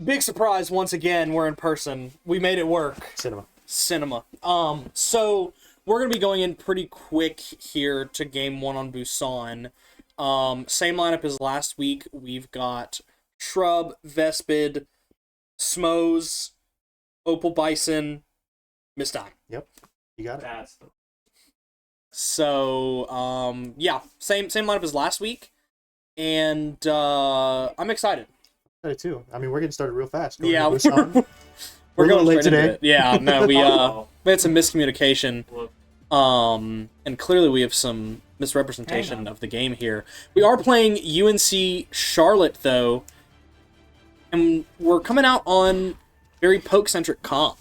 Big surprise once again. We're in person. We made it work. Cinema. So we're gonna be going in pretty quick here to game 1 on Busan. Same lineup as last week. We've got Shrub, Vespid, Smoes, Opal Bison, Mistai. Yep, you got it. So, yeah, same lineup as last week, and I'm excited. Excited too. I mean, we're getting started real fast. Yeah, we're going late today. Yeah, no, we had some miscommunication, and clearly we have some misrepresentation of the game here. We are playing UNC Charolette though, and we're coming out on very poke-centric comp.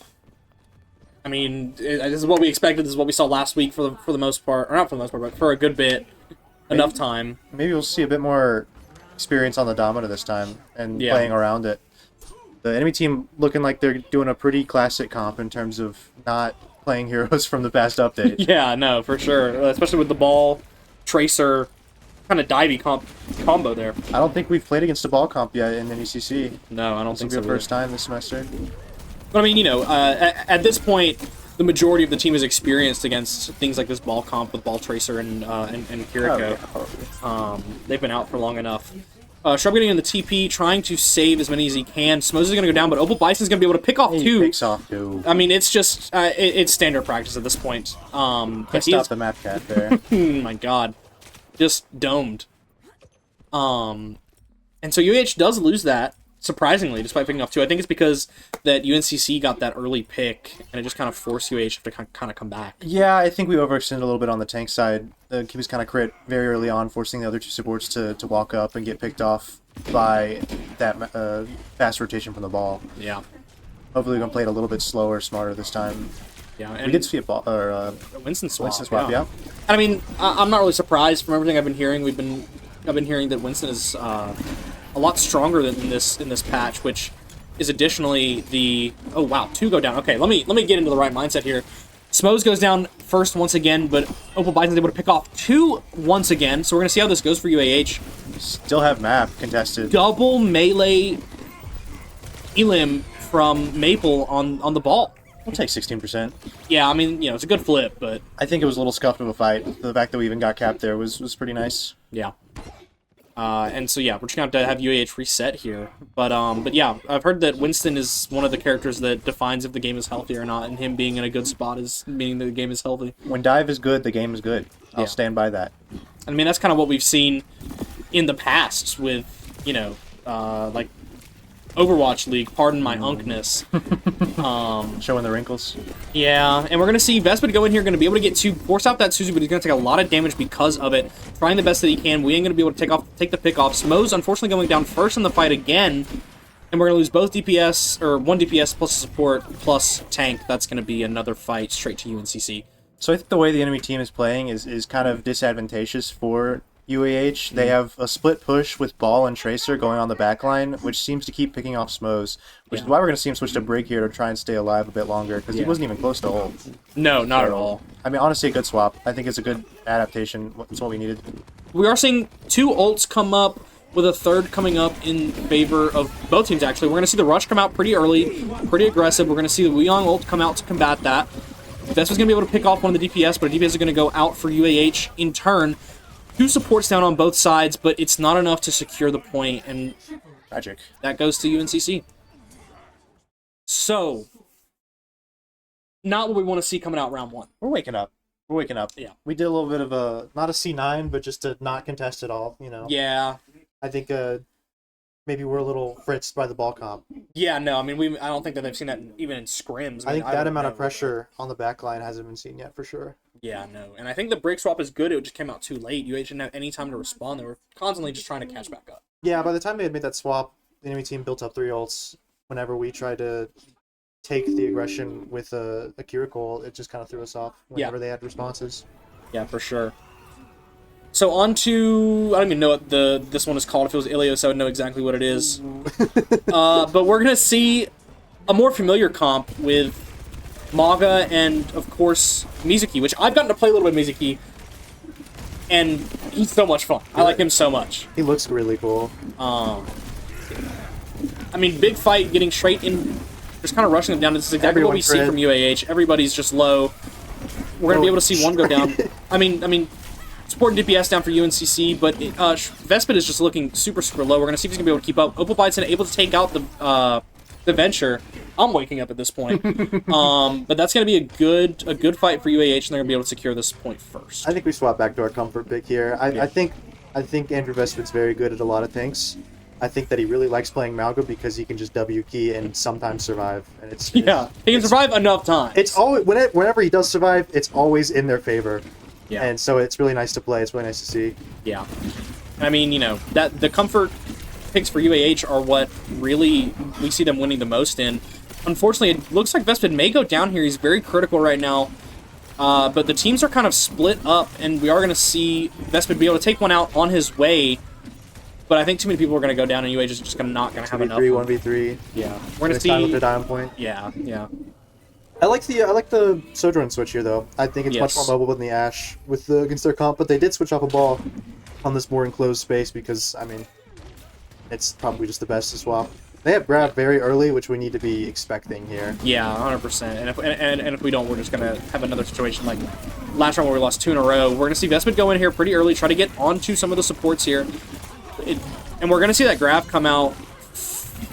I mean, this is what we expected. This is what we saw last week for the most part, or not for the most part, but for a good bit, enough time. Maybe we'll see a bit more experience on the Domino this time and playing around it. The enemy team looking like they're doing a pretty classic comp in terms of not playing heroes from the past update. Yeah, no, for sure. Especially with the ball, tracer, kind of divey combo there. I don't think we've played against a ball comp yet in NECC. No, I don't think so. This will be the first time this semester. But I mean, you know, at this point, the majority of the team is experienced against things like this ball comp with Ball Tracer and Kiriko. They've been out for long enough. Shrub getting in the TP, trying to save as many as he can. Smose is going to go down, but Opal Bison's going to be able to pick off two. He picks off two. I mean, it's just, it's standard practice at this point. Can't stop the map cat there. My god. Just domed. And so UH does lose that, surprisingly, despite picking off two. I think it's because that UNCC got that early pick, and it just kind of forced UH to kind of come back. Yeah, I think we overextended a little bit on the tank side. He was kind of crit very early on, forcing the other two supports to walk up and get picked off by that fast rotation from the ball. Yeah. Hopefully we can play it a little bit slower, smarter this time. Yeah, and we did see a ball, or Winston swap. Yeah. I mean, I'm not really surprised from everything I've been hearing. I've been hearing that Winston is a lot stronger than this in this patch, which is additionally the two go down. Okay, let me get into the right mindset here. Smose goes down first once again, but Opal Bison's able to pick off two once again. So we're gonna see how this goes for UAH. Still have map contested. Double melee elim from Maple on the ball. We'll take 16%. Yeah, I mean, you know, it's a good flip, but I think it was a little scuffed of a fight. The fact that we even got capped there was pretty nice. Yeah. And so yeah, we're just gonna have to have UAH reset here. But yeah, I've heard that Winston is one of the characters that defines if the game is healthy or not, and him being in a good spot is meaning that the game is healthy. When dive is good, the game is good. I'll stand by that. I mean, that's kind of what we've seen in the past with, you know, like Overwatch League, pardon my unkness. Showing the wrinkles. Yeah, and we're going to see Vespid go in here, going to be able to get two, force out that Suzu, but he's going to take a lot of damage because of it. Trying the best that he can. We ain't going to be able to take the pick off. Smoze, unfortunately, going down first in the fight again. And we're going to lose both DPS, or one DPS plus a support plus tank. That's going to be another fight straight to UNCC. So I think the way the enemy team is playing is kind of disadvantageous for UAH. They have a split push with Ball and Tracer going on the backline, which seems to keep picking off Smoze, which is why we're going to see him switch to Brig here to try and stay alive a bit longer, because he wasn't even close to ult. No, not at all. I mean, honestly, a good swap. I think it's a good adaptation. It's what we needed. We are seeing two ults come up, with a third coming up in favor of both teams, actually. We're going to see the Rush come out pretty early, pretty aggressive. We're going to see the Weeyong ult come out to combat that. Vespa's going to be able to pick off one of the DPS, but a DPS is going to go out for UAH in turn. Two supports down on both sides, but it's not enough to secure the point, and tragic. That goes to UNCC. So, not what we want to see coming out round one. We're waking up. We're waking up. Yeah. We did a little bit of a, not a C9, but just to not contest at all, you know. Yeah. I think maybe we're a little fritzed by the ball comp. Yeah, no, I mean, I don't think that they've seen that even in scrims. I think that amount of pressure on the back line hasn't been seen yet, for sure. Yeah, no. And I think the break swap is good. It just came out too late. UH didn't have any time to respond. They were constantly just trying to catch back up. Yeah, by the time they had made that swap, the enemy team built up 3 ults. Whenever we tried to take the aggression with a Kiriko, it just kind of threw us off whenever they had responses. Yeah, for sure. So on to, I don't even know what this one is called. If it was Ilios, I would know exactly what it is. But we're going to see a more familiar comp with Maga and, of course, Mizuki, which I've gotten to play a little bit of Mizuki, and he's so much fun. I like him so much. He looks really cool. I mean, big fight, getting straight in, just kind of rushing them down. This is exactly what we see from UAH. Everybody's just low. We're going to be able to see one go down. I mean, supporting DPS down for UNCC, but Vespid is just looking super, super low. We're going to see if he's going to be able to keep up. Opalbite's able to take out the Venture. I'm waking up at this point. But that's going to be a good fight for UAH, and they're going to be able to secure this point first. I think we swap back to our comfort pick here. I think Andrew Vespid's very good at a lot of things. I think that he really likes playing Malga because he can just W key and sometimes survive. And he can survive enough times. It's always whenever he does survive, it's always in their favor. Yeah. And so it's really nice to play. It's really nice to see. Yeah. I mean, that the comfort picks for UAH are what really we see them winning the most in. Unfortunately, it looks like Vespid may go down here. He's very critical right now. But the teams are kind of split up, and we are going to see Vespid be able to take one out on his way. But I think too many people are going to go down, and UAH is just not going to have enough. 1v3. Yeah. We're going to see time with the diamond point. Yeah. I like the Sojourn switch here though. I think it's much more mobile than the Ashe against their comp, but they did switch off a ball on this more enclosed space because I mean it's probably just the best to swap. They have grab very early, which we need to be expecting here. Yeah, 100%. And if we don't, we're just gonna have another situation like last round where we lost 2 in a row. We're gonna see Vespid go in here pretty early, try to get onto some of the supports here, and we're gonna see that grab come out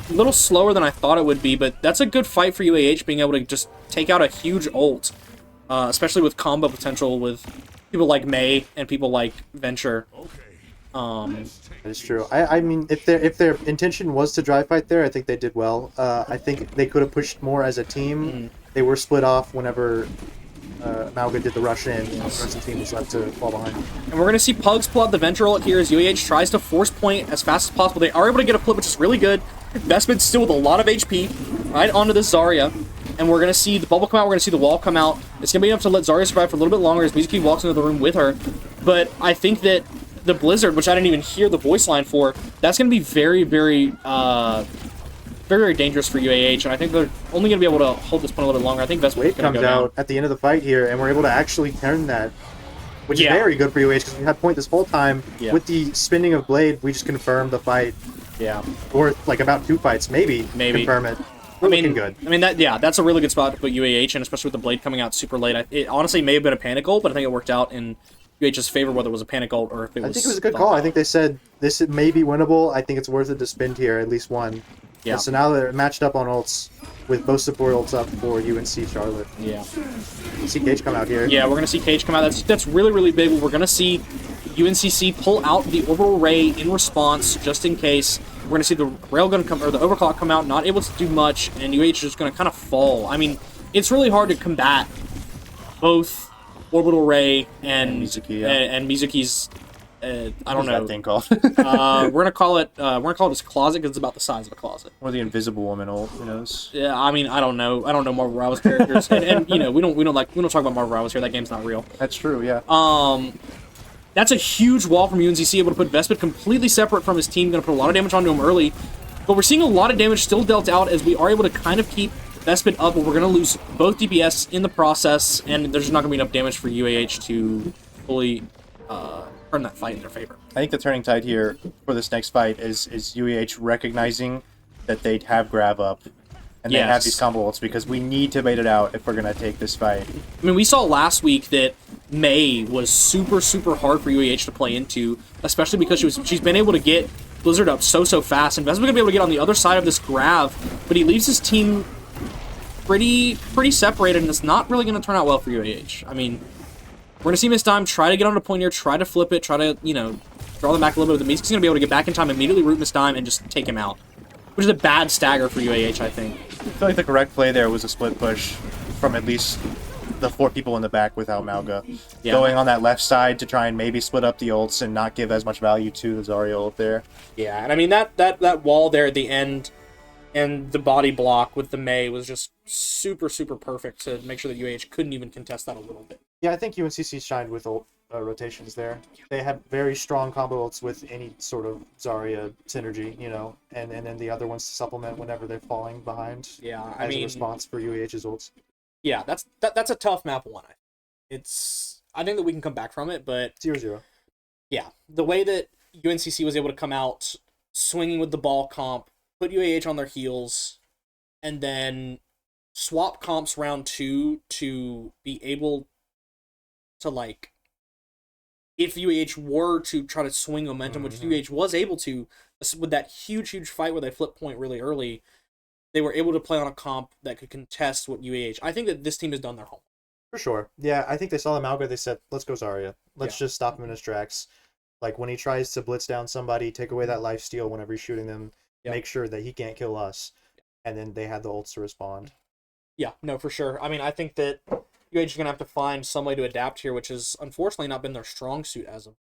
a little slower than I thought it would be, but that's a good fight for UAH, being able to just take out a huge ult, especially with combo potential with people like May and people like Venture. That is true. I mean, if their intention was to dry fight there, I think they did well. I think they could have pushed more as a team. They were split off whenever Malga did the rush in. The rest of the team was left to fall behind. And we're going to see Pugs pull out the Venture ult here as UAH tries to force point as fast as possible. They are able to get a flip, which is really good. Vespid's still with a lot of HP right onto this Zarya. And we're going to see the bubble come out, we're going to see the wall come out. It's going to be enough to let Zarya survive for a little bit longer as Mizuki walks into the room with her. But I think that the Blizzard, which I didn't even hear the voice line for, that's going to be very, very, very dangerous for UAH. And I think they're only going to be able to hold this point a little bit longer. I think Vespid's going to comes go down. out at the end of the fight here, and we're able to actually turn that, which is very good for UAH because we had point this whole time. With the spinning of Blade, we just confirmed the fight. Yeah. Or like about 2 fights, maybe confirm it. Good. I mean, that's a really good spot to put UAH in, especially with the Blade coming out super late. It honestly may have been a panic ult, but I think it worked out in UAH's favor, whether it was a panic ult or if it was... I think it was a good call. I think they said, this may be winnable. I think it's worth it to spin here, at least one. Yeah. And so now they're matched up on ults, with both support ults up for UNC Charlotte. Yeah. You see Cage come out here. Yeah, we're going to see Cage come out. That's really, really big. We're going to see UNCC pull out the orbital ray in response, just in case. We're going to see the railgun come, or the overclock come out, not able to do much, and UH is just going to kind of fall. I mean, it's really hard to combat both orbital ray and Mizuki, and Mizuki's. I don't know. That thing called? We're gonna call it his closet because it's about the size of a closet. Or the Invisible Woman ult, who knows? Yeah, I mean, I don't know Marvel Rivals characters, and we don't talk about Marvel Rivals here. That game's not real. That's true. Yeah. That's a huge wall from UNCC, able to put Vespid completely separate from his team. Going to put a lot of damage onto him early. But we're seeing a lot of damage still dealt out as we are able to kind of keep Vespid up, but we're going to lose both DPS in the process, and there's just not going to be enough damage for UAH to fully turn that fight in their favor. I think the turning tide here for this next fight is UAH recognizing that they have grab up. And they have these combo ults because we need to bait it out if we're going to take this fight. I mean, we saw last week that May was super, super hard for UAH to play into, especially because she's been able to get Blizzard up so fast, and Vespid's going to be able to get on the other side of this grab, but he leaves his team pretty separated, and it's not really going to turn out well for UAH. I mean, we're going to see Miss Dime try to get on a point here, try to flip it, try to, draw them back a little bit. The Mizuki's going to be able to get back in time, immediately root Miss Dime, and just take him out. Which is a bad stagger for UAH, I think. I feel like the correct play there was a split push from at least the 4 people in the back without Malga. Yeah. Going on that left side to try and maybe split up the ults and not give as much value to the Zarya ult there. Yeah, and I mean, that wall there at the end and the body block with the May was just super, super perfect to make sure that UAH couldn't even contest that a little bit. Yeah, I think UNCC shined with ult rotations there. They had very strong combo ults with any sort of Zarya synergy, and then the other ones to supplement whenever they're falling behind. Yeah, as a response for UAH's ults. Yeah, that's a tough map 1. I think that we can come back from it, but 0-0. Yeah, the way that UNCC was able to come out swinging with the ball comp, put UAH on their heels, and then swap comps round 2 to be able to, like, if UAH were to try to swing momentum, which UAH was able to, with that huge fight where they flipped point really early, they were able to play on a comp that could contest what UAH. I think that this team has done their homework. For sure. Yeah, I think they saw the Malga, they said, let's go Zarya. Let's just stop him in his tracks. Like, when he tries to blitz down somebody, take away that life steal whenever he's shooting them, make sure that he can't kill us. And then they had the ults to respond. Yeah, no, for sure. I mean, I think that UAH is going to have to find some way to adapt here, which has unfortunately not been their strong suit as of.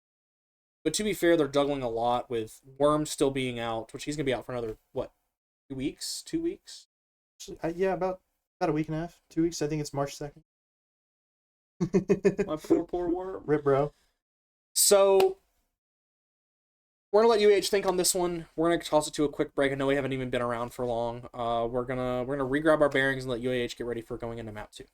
But to be fair, they're juggling a lot with Worm still being out, which he's going to be out for another, 2 weeks? 2 weeks? Yeah, about a week and a half. 2 weeks. I think it's March 2nd. My poor Worm. Rip, bro. So, we're going to let UAH think on this one. We're going to toss it to a quick break. I know we haven't even been around for long. We're gonna re-grab our bearings and let UAH get ready for going into map 2.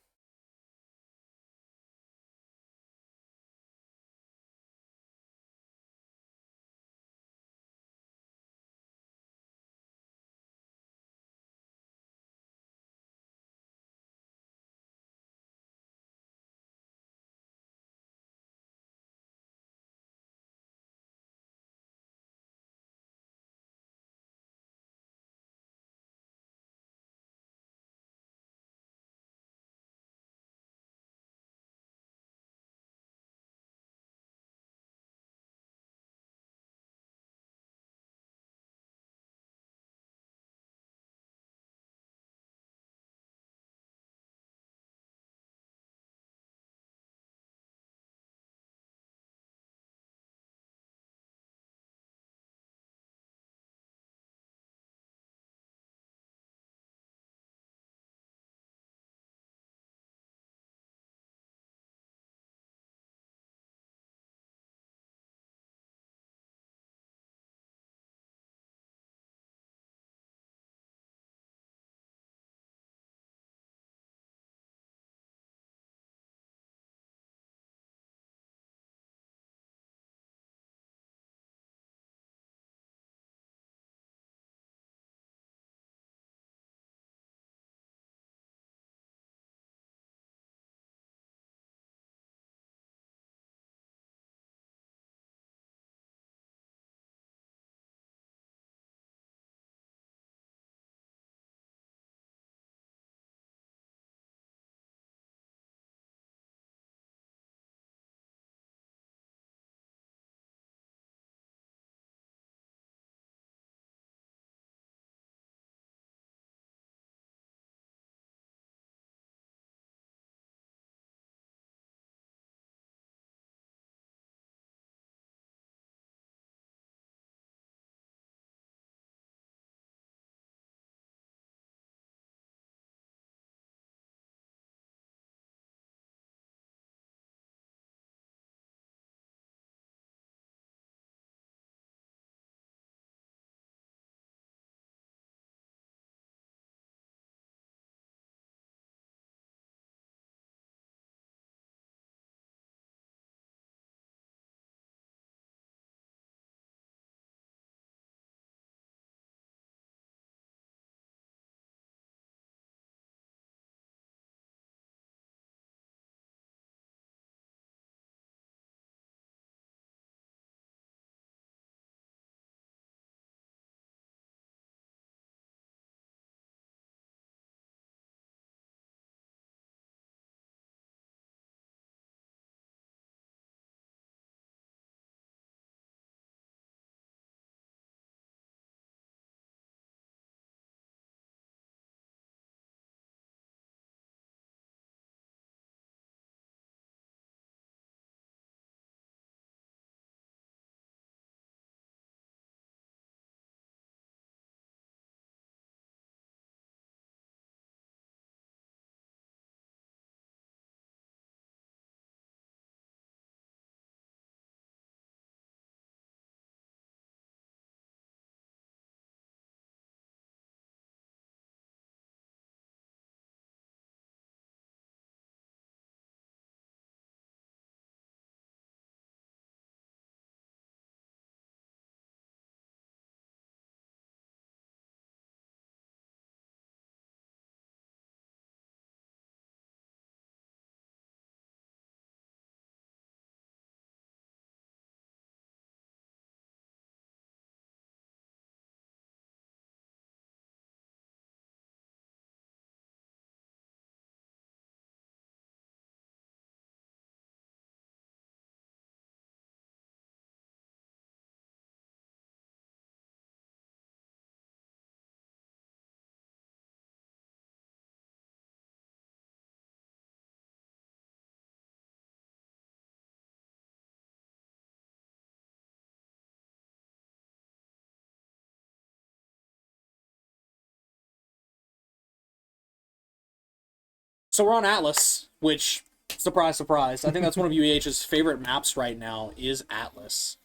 So we're on Atlas, which, surprise, surprise, I think that's one of UEH's favorite maps right now is Atlas.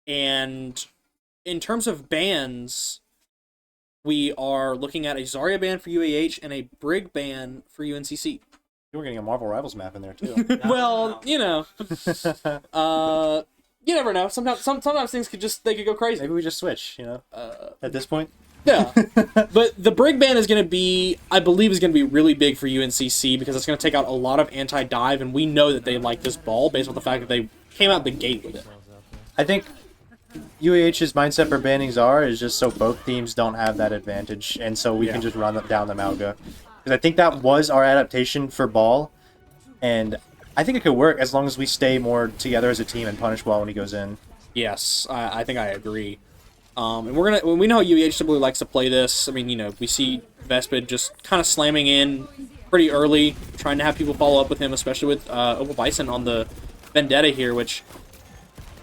And in terms of bans, we are looking at a Zarya ban for UAH and a Brig ban for UNCC. We're getting a Marvel Rivals map in there, too. Well, you know. You never know. Sometimes things could go crazy. Maybe we just switch, at this point. Yeah. But the Brig ban is going to be, I believe, is going to be really big for UNCC because it's going to take out a lot of anti-dive, and we know that they like this ball based on the fact that they came out the gate with it. I think UAH's mindset for banning Zara is just so both teams don't have that advantage, and so we can just run down the Malga. Because I think that was our adaptation for ball, and I think it could work as long as we stay more together as a team and punish ball when he goes in. Yes, I think I agree. And we know how UEH typically likes to play this. I mean, we see Vespid just kind of slamming in pretty early, trying to have people follow up with him, especially with Opal Bison on the Vendetta here, which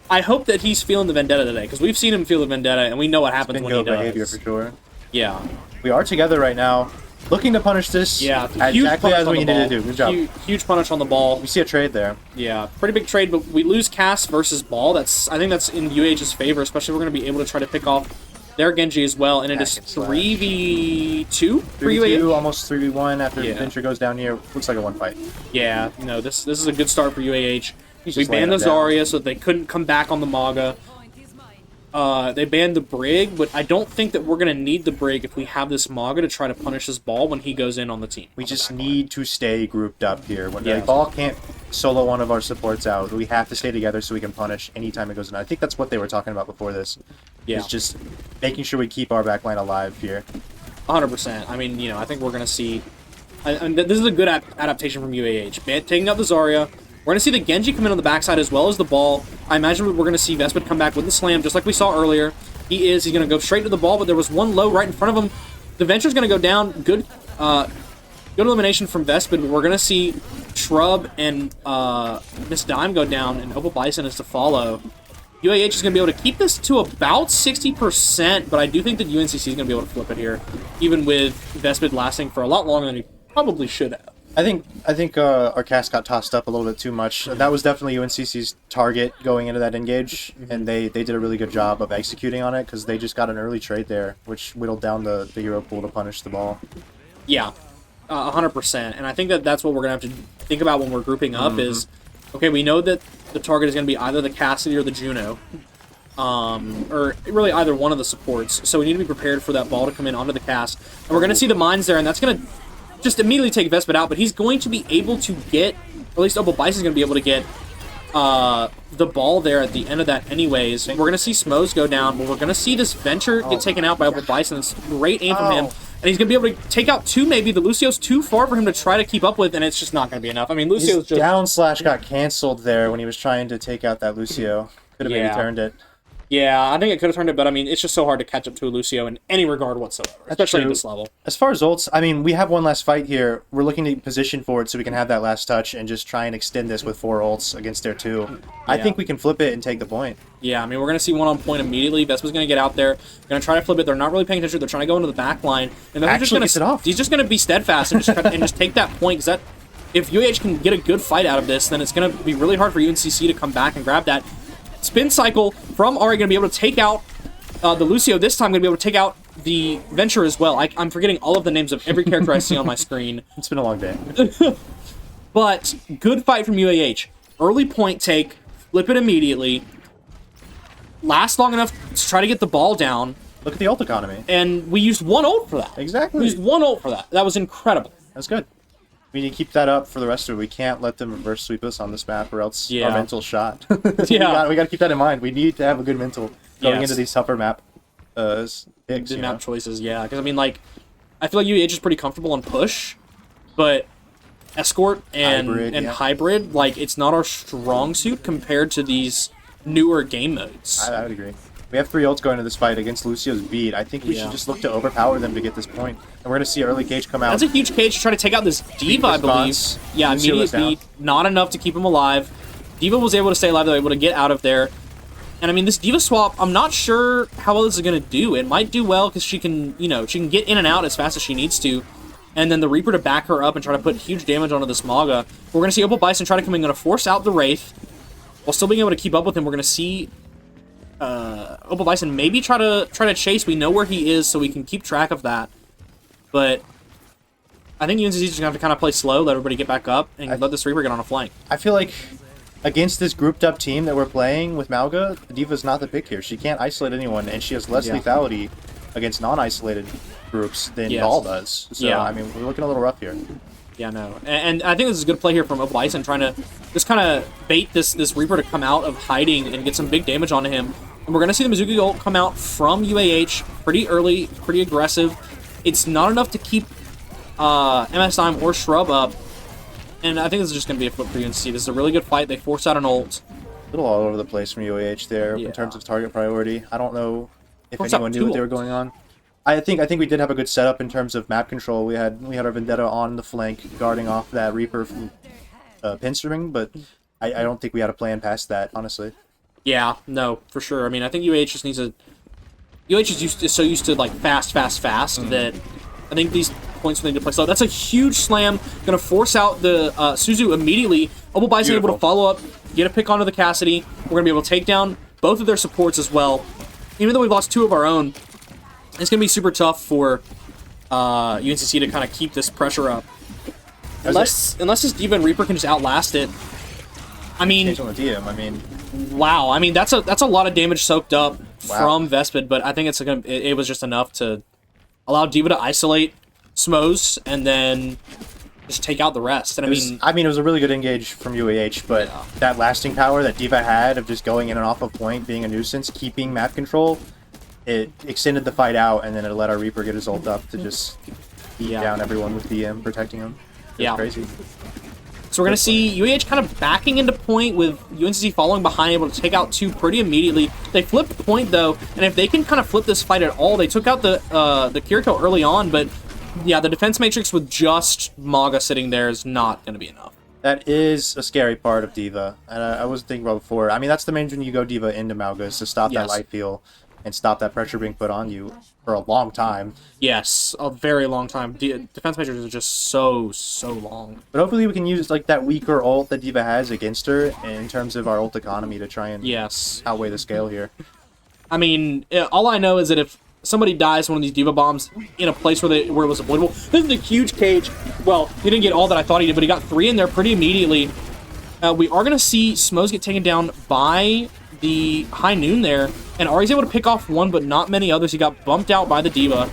I hope that he's feeling the Vendetta today, because we've seen him feel the Vendetta, and we know what happens when he does. Behavior for sure. Yeah. We are together right now, looking to punish this exactly as we needed to do. Good job. Huge punish on the ball. We see a trade there. Yeah, pretty big trade, but we lose Cass versus ball. I think that's in UH's favor, especially if we're going to be able to try to pick off their Genji as well, and it is 3v2 for UH. Almost 3v1 after Venture goes down here. Looks like a one fight. Yeah, this is a good start for UAH. We banned the Zarya so that they couldn't come back on the Maga. They banned the Brig, but I don't think that we're going to need the Brig if we have this Maga to try to punish this ball when he goes in on the team. We just need to stay grouped up here. When the ball can't solo one of our supports out, we have to stay together so we can punish anytime it goes in. I think that's what they were talking about before this. Yeah. Is just making sure we keep our backline alive here. 100%. I mean, I think we're going to see... And this is a good adaptation from UAH. Taking out the Zarya. We're going to see the Genji come in on the backside as well as the ball. I imagine we're going to see Vespid come back with the slam, just like we saw earlier. He's going to go straight to the ball, but there was one low right in front of him. The Venture's going to go down. Good elimination from Vespid, but we're going to see Shrub and Miss Dime go down, and Opal Bison is to follow. UAH is going to be able to keep this to about 60%, but I do think that UNCC is going to be able to flip it here, even with Vespid lasting for a lot longer than he probably should have. I think our cast got tossed up a little bit too much. That was definitely UNCC's target going into that engage, and they did a really good job of executing on it because they just got an early trade there, which whittled down the hero pool to punish the ball. Yeah, 100%. And I think that's what we're going to have to think about when we're grouping up is, okay, we know that the target is going to be either the Cassidy or the Juno, or really either one of the supports. So we need to be prepared for that ball to come in onto the cast. And we're going to see the mines there, and that's going to just immediately take Vespid out, but he's going to be able to get, or at least Opal Bison's going to be able to get the ball there at the end of that anyways. We're going to see Smos go down, but we're going to see this Venture get taken out by Opal Bison. It's great aim from him, and he's going to be able to take out two maybe. The Lucio's too far for him to try to keep up with, and it's just not going to be enough. I mean, Lucio's just... down slash got canceled there when he was trying to take out that Lucio. Could have maybe turned it. Yeah, I think it could have turned it, but I mean, it's just so hard to catch up to a Lucio in any regard whatsoever, especially at this level. As far as ults, I mean, we have one last fight here. We're looking to position forward so we can have that last touch and just try and extend this with 4 ults against their 2. Yeah. I think we can flip it and take the point. Yeah, I mean, we're going to see one on point immediately. Vespid's going to get out there, going to try to flip it. They're not really paying attention. They're trying to go into the back line. And then he's just going to be steadfast and just take that point, because that, if UAH can get a good fight out of this, then it's going to be really hard for UNCC to come back and grab that. Spin cycle from Ari, going to be able to take out the Lucio. This time going to be able to take out the Venture as well. I'm forgetting all of the names of every character I see on my screen. It's been a long day. But good fight from UAH. Early point take, flip it immediately. Last long enough to try to get the ball down. Look at the ult economy. And we used 1 ult for that. Exactly. We used 1 ult for that. That was incredible. That's good. We need to keep that up for the rest of it. We can't let them reverse sweep us on this map, or else our mental's shot. Yeah. we got to keep that in mind. We need to have a good mental going into these tougher map picks. The map choices, yeah. Because, I mean, like, I feel like UAH is pretty comfortable on push, but escort and hybrid, like, it's not our strong suit compared to these newer game modes. I would agree. We have 3 ults going into this fight against Lucio's beat. I think we should just look to overpower them to get this point. And we're going to see early cage come out. That's a huge cage to try to take out this D.Va, I believe. Yeah, immediate beat. Not enough to keep him alive. D.Va was able to stay alive, though, able to get out of there. And, I mean, this D.Va swap, I'm not sure how well this is going to do. It might do well because she can, she can get in and out as fast as she needs to. and then the Reaper to back her up and try to put huge damage onto this Maga. We're going to see Opal Bison try to come in, going to force out the Wraith, while still being able to keep up with him. We're going to see Opal Bison maybe try to chase. We know where he is, so we can keep track of that. But I think UNC's just going to have to kind of play slow, let everybody get back up, and let this Reaper get on a flank. I feel like against this grouped up team that we're playing with Mauga, the D.Va's not the pick here. She can't isolate anyone, and she has less lethality against non-isolated groups than Ball does. So, I mean, we're looking a little rough here. Yeah, no. And I think this is a good play here from Opal Bison, trying to just kind of bait this Reaper to come out of hiding and get some big damage onto him. And we're going to see the Mizuki ult come out from UAH pretty early, pretty aggressive. It's not enough to keep MS Dime or Shrub up. And I think this is just going to be a flip for UNC. This is a really good fight. They force out an ult. A little all over the place from UAH there in terms of target priority. I don't know if anyone knew what they were going on. I think we did have a good setup in terms of map control. We had our Vendetta on the flank, guarding off that Reaper from pinstring, but I don't think we had a plan past that, honestly. Yeah, no, for sure. I mean, I think UAH just needs a... UAH is so used to, like, fast that I think these points will need to play slow. That's a huge slam. Going to force out the Suzu immediately. Opal Bison able to follow up, get a pick onto the Cassidy. We're going to be able to take down both of their supports as well. Even though we've lost 2 of our own, it's going to be super tough for UNCC to kind of keep this pressure up. Unless this D.Va and Reaper can just outlast it. I mean... On the DM, I mean... Wow, I mean, that's a lot of damage soaked up from Vespid, but I think it was just enough to allow D.Va to isolate Smos and then just take out the rest. And I mean, it was a really good engage from UAH, but that lasting power that D.Va had of just going in and off of point, being a nuisance, keeping map control, it extended the fight out, and then it let our Reaper get his ult up to just beat down everyone with DM, protecting him. It's crazy. So we're going to see UAH kind of backing into point with UNCC following behind, able to take out 2 pretty immediately. They flipped point, though, and if they can kind of flip this fight at all, they took out the Kirito early on, but yeah, the defense matrix with just Maga sitting there is not going to be enough. That is a scary part of D.Va, and I wasn't thinking about before. I mean, that's the main reason you go D.Va into Mauga, is to stop that light feel and stop that pressure being put on you for a long time. Yes, a very long time. Defense matrix is just so long. But hopefully we can use like that weaker ult that D.Va has against her in terms of our ult economy to try and outweigh the scale here. I mean, all I know is that if somebody dies from one of these D.Va bombs in a place where it was avoidable, this is a huge cage. Well, he didn't get all that I thought he did, but he got 3 in there pretty immediately. We are going to see Smos get taken down by the High Noon there, and Ari's able to pick off 1, but not many others. He got bumped out by the D.Va.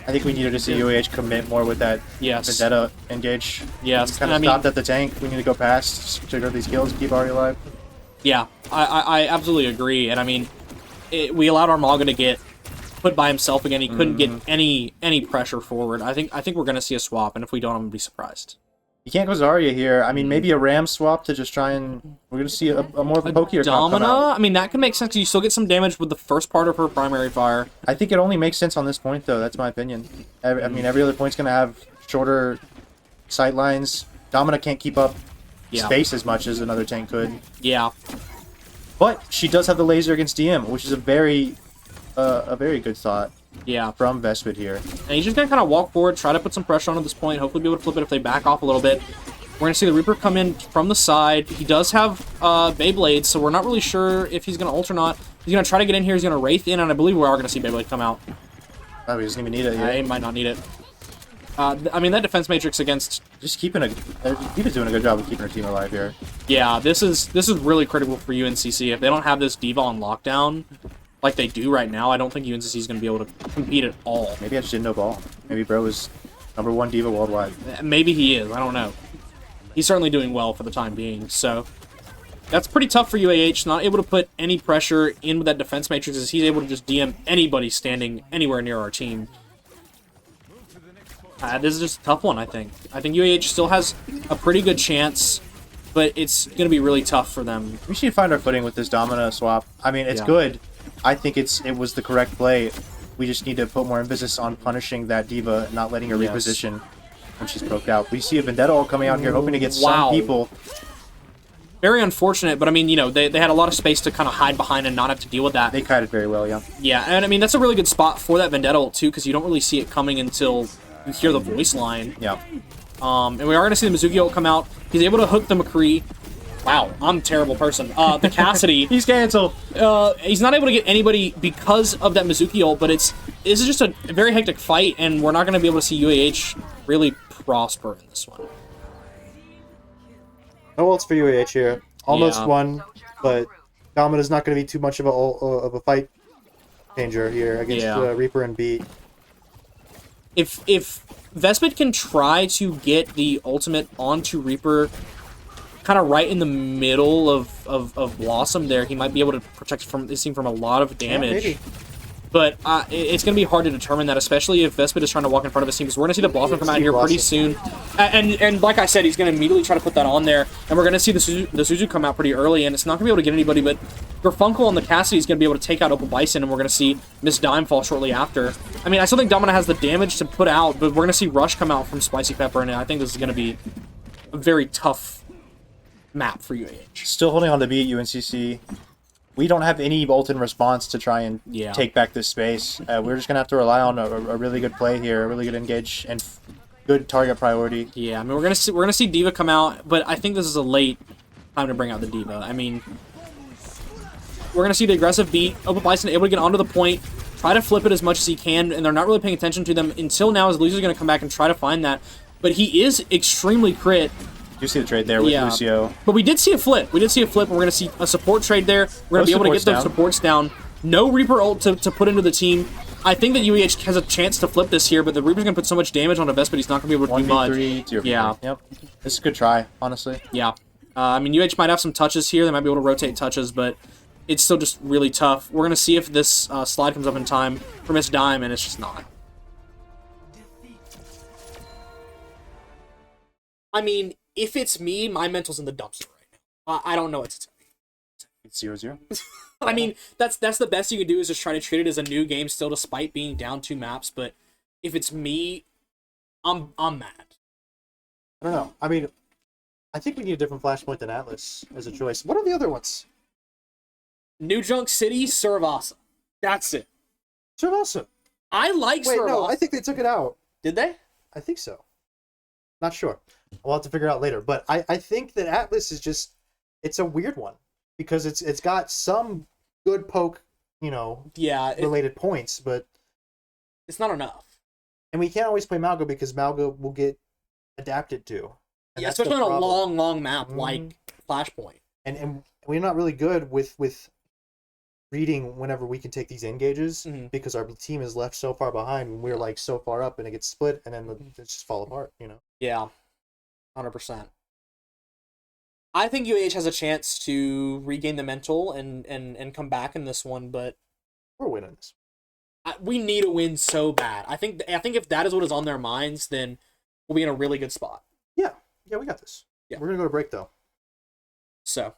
I think we needed to see UAH commit more with that Vendetta engage. Yes. Kind of stopped at the tank. We need to go past, trigger these kills, keep Ari alive. Yeah, I absolutely agree. And I mean, we allowed our Maga to get put by himself again. He couldn't get any pressure forward. I think we're going to see a swap, and if we don't, I'm going to be surprised. You can't go Zarya here. I mean, maybe a Ram swap to just try and... We're going to see a more of a pokier Domina? Come out. I mean, that could make sense because you still get some damage with the first part of her primary fire. I think it only makes sense on this point, though. That's my opinion. I mean, every other point's going to have shorter sight lines. Domina can't keep up space as much as another tank could. Yeah. But she does have the laser against DM, which is a very good thought. Yeah. From Vespid here. And he's just going to kind of walk forward, try to put some pressure on at this point, hopefully be able to flip it if they back off a little bit. We're going to see the Reaper come in from the side. He does have Beyblade, so we're not really sure if he's going to ult or not. He's going to try to get in here. He's going to Wraith in, and I believe we are going to see Beyblade come out. Oh, he doesn't even need it yet. He might not need it. I mean, that defense matrix against... Just keeping D.Va's doing a good job of keeping her team alive here. Yeah, this is really critical for UNCC. If they don't have this D.Va on lockdown... like they do right now, I don't think UNCC is going to be able to compete at all. Maybe I just didn't know ball. Maybe bro is #1 D.Va worldwide. Maybe he is. I don't know. He's certainly doing well for the time being. So that's pretty tough for UAH. Not able to put any pressure in with that defense matrix as he's able to just DM anybody standing anywhere near our team. This is just a tough one, I think. I think UAH still has a pretty good chance, but it's going to be really tough for them. We should find our footing with this Domina swap. I mean, it's good. I think it was the correct play. We just need to put more emphasis on punishing that D.Va and not letting her reposition when she's poked out. We see a Vendetta ult coming out here, hoping to get some people. Very unfortunate, but I mean, you know, they had a lot of space to kind of hide behind and not have to deal with that. They kited very well, yeah. Yeah, and I mean, that's a really good spot for that Vendetta ult, too, because you don't really see it coming until You hear the voice line. Yeah. And we are going to see the Mizuki ult come out. He's able to hook the McCree. Wow, I'm a terrible person. The Cassidy. He's canceled. He's not able to get anybody because of that Mizuki ult, but this is just a very hectic fight, and we're not going to be able to see UAH really prosper in this one. No ults for UAH here. Almost Yeah. won, but Domina's not going to be too much of a fight changer here against Reaper and Beat. If Vespid can try to get the ultimate onto Reaper kind of right in the middle of Blossom there, he might be able to protect this team from a lot of damage. Yeah, maybe. But it's going to be hard to determine that, especially if Vespid is trying to walk in front of his team, because we're going to see the Blossom come out here pretty soon. And like I said, he's going to immediately try to put that on there, and we're going to see the Suzu come out pretty early, and it's not going to be able to get anybody, but Garfunkel and the Cassidy is going to be able to take out Opal Bison, and we're going to see Miss Dime fall shortly after. I mean, I still think Domina has the damage to put out, but we're going to see Rush come out from Spicy Pepper, and I think this is going to be a very tough map for UAH. Still holding on to beat UNCC. We don't have any ult-in response to try and take back this space. We're just gonna have to rely on a really good play here, a really good engage, and good target priority. Yeah, I mean we're gonna see D.Va come out, but I think this is a late time to bring out the D.Va. I mean, we're gonna see the aggressive beat. Opal Bison able to get onto the point, try to flip it as much as he can, and they're not really paying attention to them until now. As Lucio's gonna come back and try to find that, but he is extremely crit. You see the trade there with Lucio. But we did see a flip. We did see a flip, and we're going to see a support trade there. We're going to be able to get those supports down. No Reaper ult to put into the team. I think that UEH has a chance to flip this here, but the Reaper's going to put so much damage on a Vest, but he's not going to be able to do much. Yeah. Yep. This is a good try, honestly. Yeah. I mean, UH might have some touches here. They might be able to rotate touches, but it's still just really tough. We're going to see if this slide comes up in time for Miss Dime, and it's just not. I mean, if it's me, my mental's in the dumpster right now. I don't know what to tell you. It's 0-0. I mean, that's the best you can do is just try to treat it as a new game still, despite being down 2 maps. But if it's me, I'm mad. I don't know. I mean, I think we need a different Flashpoint than Atlas as a choice. What are the other ones? New Junk City, Suravasa. That's it. Suravasa. I like Suravasa. Wait, no, I think they took it out. Did they? I think so. Not sure. We'll have to figure out later. But I think that Atlas is just, it's a weird one because it's got some good poke, related points, but it's not enough. And we can't always play Malgo because Malgo will get adapted to. Yeah, especially on a long map like Flashpoint. And we're not really good with reading whenever we can take these engages because our team is left so far behind when we're like so far up and it gets split and then it just fall apart, Yeah, 100%. I think UAH has a chance to regain the mental and come back in this one, but we're winning this. We need a win so bad. I think if that is what is on their minds, then we'll be in a really good spot. Yeah, we got this. Yeah, we're gonna go to break though. So.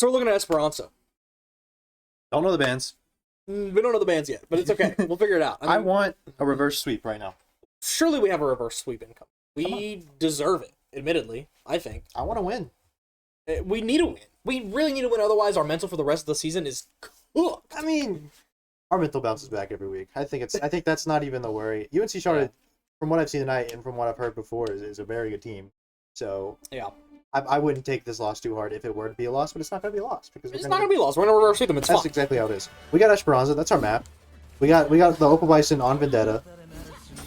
So we're looking at Esperanza. Don't know the bands. We don't know the bands yet, but it's okay. We'll figure it out. I want a reverse sweep right now. Surely we have a reverse sweep income. We deserve it, admittedly, I think. I want to win. We need to win. We really need to win, otherwise our mental for the rest of the season is cooked. I mean, our mental bounces back every week. I think that's not even the worry. UNC Charlotte, from what I've seen tonight and from what I've heard before, is a very good team. So yeah, I wouldn't take this loss too hard if it were to be a loss, but it's not going to be a loss because it's not going to be a loss. We're going to reverse sweep them. It's that's fine. exactly how it is. We got Esperanza. That's our map. We got the Opal Bison on Vendetta.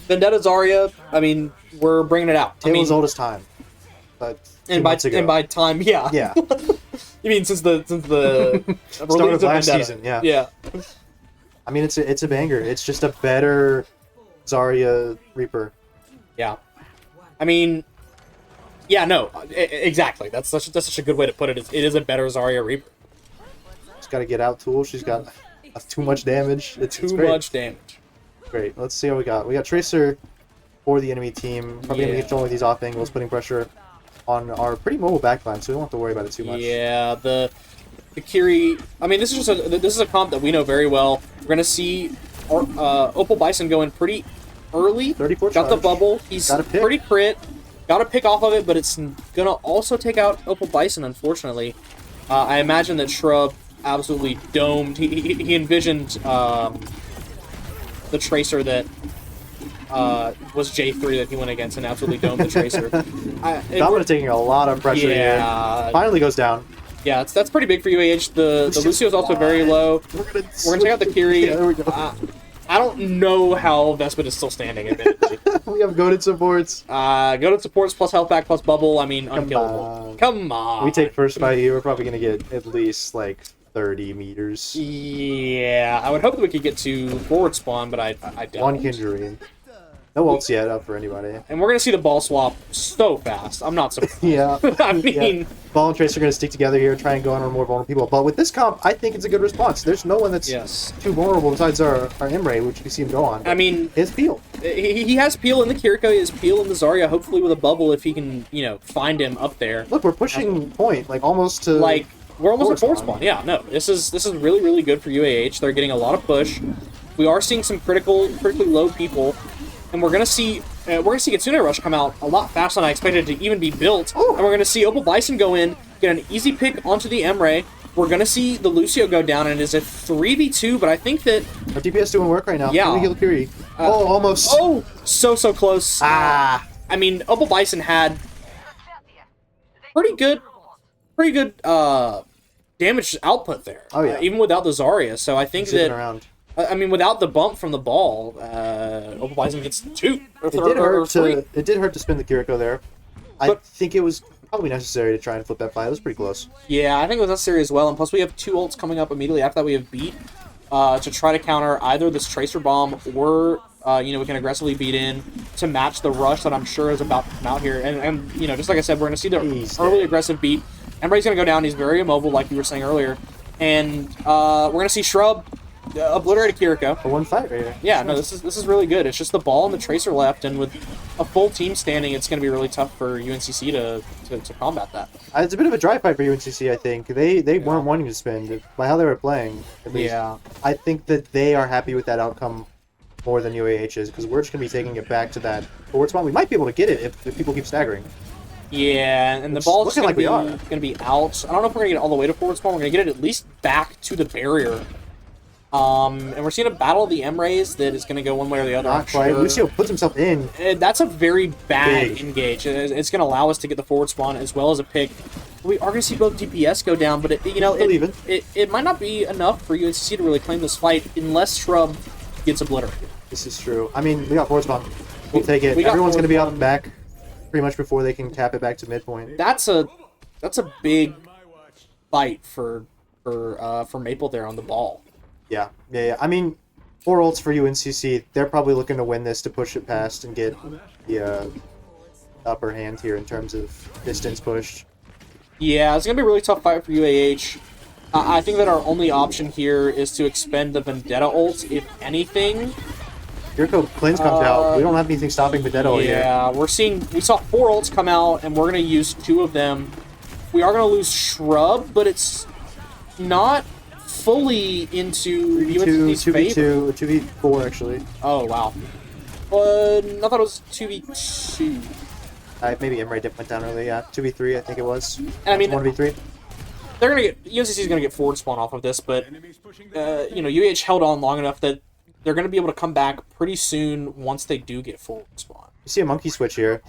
Vendetta Zarya. I mean, we're bringing it out. Tale as old as time. But by time, yeah. Yeah. You mean since the start of last season? Yeah. Yeah. I mean, it's a banger. It's just a better Zarya Reaper. Yeah. I mean, yeah, no, exactly. That's such a good way to put it. It is a better Zarya Reaper. She's got to get out tool. She's got too much damage. It's too great. much damage. Great. Let's see what we got. We got Tracer for the enemy team. Probably going to be controlling these off angles, putting pressure on our pretty mobile backline, so we don't have to worry about it too much. Yeah, the Kiri. I mean, this is a comp that we know very well. We're gonna see Opal Bison going pretty early. 34 got charge. the bubble. He's pretty crit. Got to pick off of it, but it's gonna also take out Opal Bison. Unfortunately, I imagine that Shrub absolutely domed. He envisioned the Tracer that was J3 that he went against and absolutely domed the Tracer. Domina taking a lot of pressure here. Finally goes down. Yeah, that's pretty big for UAH. The Lucio is also very low. We're gonna check out the Kiri. Yeah, there we go. I don't know how Vespid is still standing, admittedly. We have goaded supports. Goaded supports plus health back plus bubble. I mean, unkillable. Come on. We take first fight here. We're probably gonna get at least like 30 meters. Yeah, I would hope that we could get to forward spawn, but I don't. One Kindred. No ults yet up for anybody. And we're going to see the ball swap so fast. I'm not surprised. Yeah. I mean... Yeah. Ball and Tracer are going to stick together here, try and go on more vulnerable people. But with this comp, I think it's a good response. There's no one that's too vulnerable besides our Emre, which we see him go on. I mean... His Peel. He has Peel in the Kiriko, he has Peel in the Zarya, hopefully with a bubble if he can, find him up there. Look, we're pushing point, like, almost to... Like, we're almost at forward spawn. Yeah, no. This is really, really good for UAH. They're getting a lot of push. We are seeing some critically low people. And we're gonna see Kitsune Rush come out a lot faster than I expected it to even be built. Ooh. And we're gonna see Opal Bison go in, get an easy pick onto the Emre. We're gonna see the Lucio go down, and it is a 3v2. But I think that our DPS doing work right now. Yeah. Can we heal Kiri? Almost. Oh, so close. I mean, Opal Bison had pretty good damage output there. Oh yeah. Even without the Zarya. So I think that. Around. I mean, without the bump from the ball, Opal Bison gets 2 or 3. It did hurt to spin the Kiriko there. I think it was probably necessary to try and flip that fight. It was pretty close. Yeah, I think it was necessary as well. And plus, we have 2 ults coming up immediately after that. We have Beat to try to counter either this Tracer Bomb or, we can aggressively beat in to match the rush that I'm sure is about to come out here. And just like I said, we're going to see the early aggressive Beat. Emre's going to go down. He's very immobile, like you were saying earlier. And we're going to see Shrub obliterate a Kiriko. For one fight right here. Yeah, no, this is really good. It's just the ball and the Tracer left, and with a full team standing, it's going to be really tough for UNCC to combat that. It's a bit of a dry fight for UNCC, I think. They weren't wanting to spend, by how they were playing, at least. Yeah. I think that they are happy with that outcome more than UAH is, because we're just going to be taking it back to that forward spawn. We might be able to get it if people keep staggering. Yeah, and the ball's going to be out. I don't know if we're going to get it all the way to forward spawn. We're going to get it at least back to the barrier. And we're seeing a battle of the Emrays that is going to go one way or the other. Not quite. Sure. Lucio puts himself in. That's a very bad engage. It's going to allow us to get the forward spawn as well as a pick. We are going to see both DPS go down, but it might not be enough for UNCC to really claim this fight unless Shrub gets obliterated. This is true. I mean, we got forward spawn. We'll take it. Everyone's going to be out back pretty much before they can tap it back to midpoint. That's a big fight for Maple there on the ball. Yeah. I mean, 4 ults for UNCC. They're probably looking to win this to push it past and get the upper hand here in terms of distance pushed. Yeah, it's going to be a really tough fight for UAH. I think that our only option here is to expend the Vendetta ult, if anything. Kiriko Cleanse comes out. We don't have anything stopping Vendetta here. Yeah, we saw 4 ults come out, and we're going to use 2 of them. We are going to lose Shrub, but it's not fully into UNC's favor. 2v4 actually. Oh, wow. I thought it was 2v2. Maybe Emre went down early, yeah. 2v3, I think it was. And I mean, 1v3. They're gonna get UNCC's gonna get forward spawn off of this, but you know, UAH held on long enough that they're gonna be able to come back pretty soon once they do get forward spawn. You see a monkey switch here.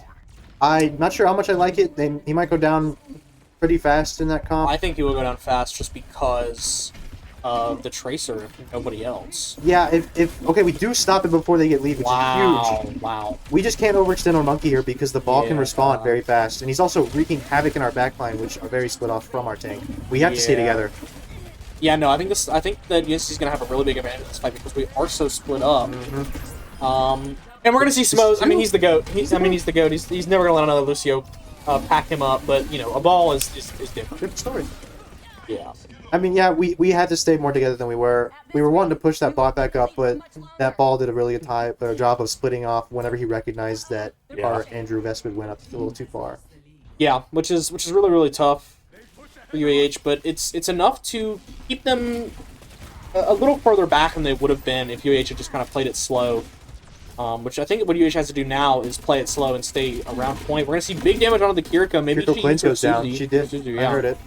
I'm not sure how much I like it. He might go down pretty fast in that comp. I think he will go down fast just because of the Tracer, if nobody else. Yeah, if okay, we do stop it before they get lead, which is huge. Wow. We just can't overextend on Monkey here because the ball can respond very fast, and he's also wreaking havoc in our backline, which are very split off from our tank. We have to stay together. Yeah, no, I think that UNC is gonna have a really big advantage in this fight because we are so split up. And we're gonna see Smose. I mean, he's the goat. He's the goat. He's never gonna let another Lucio pack him up. But you know, a ball is different. Good story. Yeah. I mean, yeah, we had to stay more together than we were. We were wanting to push that bot back up, but that ball did a really good job of splitting off whenever he recognized that our Andrew Vespid went up a little too far. Yeah, which is really, really tough for UAH, but it's enough to keep them a little further back than they would have been if UAH had just kind of played it slow. Which I think what UAH has to do now is play it slow and stay around point. We're going to see big damage onto the Kiriko. Maybe Kiriko she Plains goes down. Suzy. She did. Suzy, I heard it.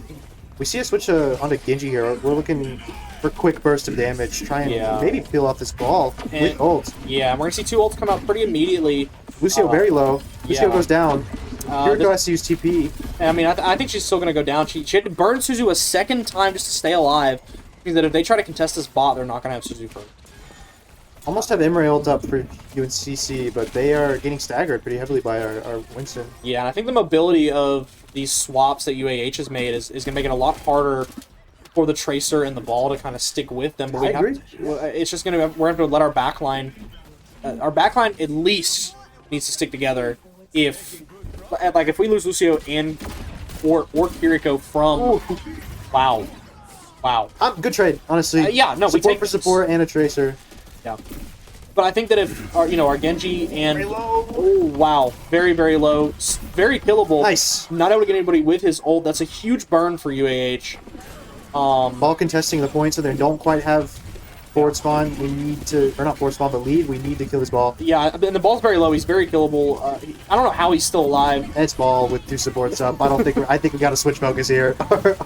We see a switch onto Genji here. We're looking for quick burst of damage. Try and maybe peel off this ball with ult. Yeah, and we're going to see two ults come out pretty immediately. Lucio very low. Lucio goes down. Kiriko has to use TP. I mean, I think she's still going to go down. She had to burn Suzu a second time just to stay alive. Because that if they try to contest this bot, they're not going to have Suzu for. Almost have Emre ult up for UNCC, but they are getting staggered pretty heavily by our Winston. Yeah, and I think the mobility of these swaps that UAH has made is going to make it a lot harder for the Tracer and the ball to kind of stick with them. But I agree. It's just going to we're going to have to let our backline at least needs to stick together. If we lose Lucio and or Kiriko from wow. Good trade, honestly. Yeah, no, we take for support and a Tracer. Yeah, but I think that if our Genji and very, very low, very killable. Nice. Not able to get anybody with his ult. That's a huge burn for UAH. Ball contesting the points, so they don't quite have forward spawn. We need to, or not forward spawn, but lead. We need to kill this ball. Yeah, and the ball's very low. He's very killable. I don't know how he's still alive. And it's ball with two supports up. I think we got to switch focus here.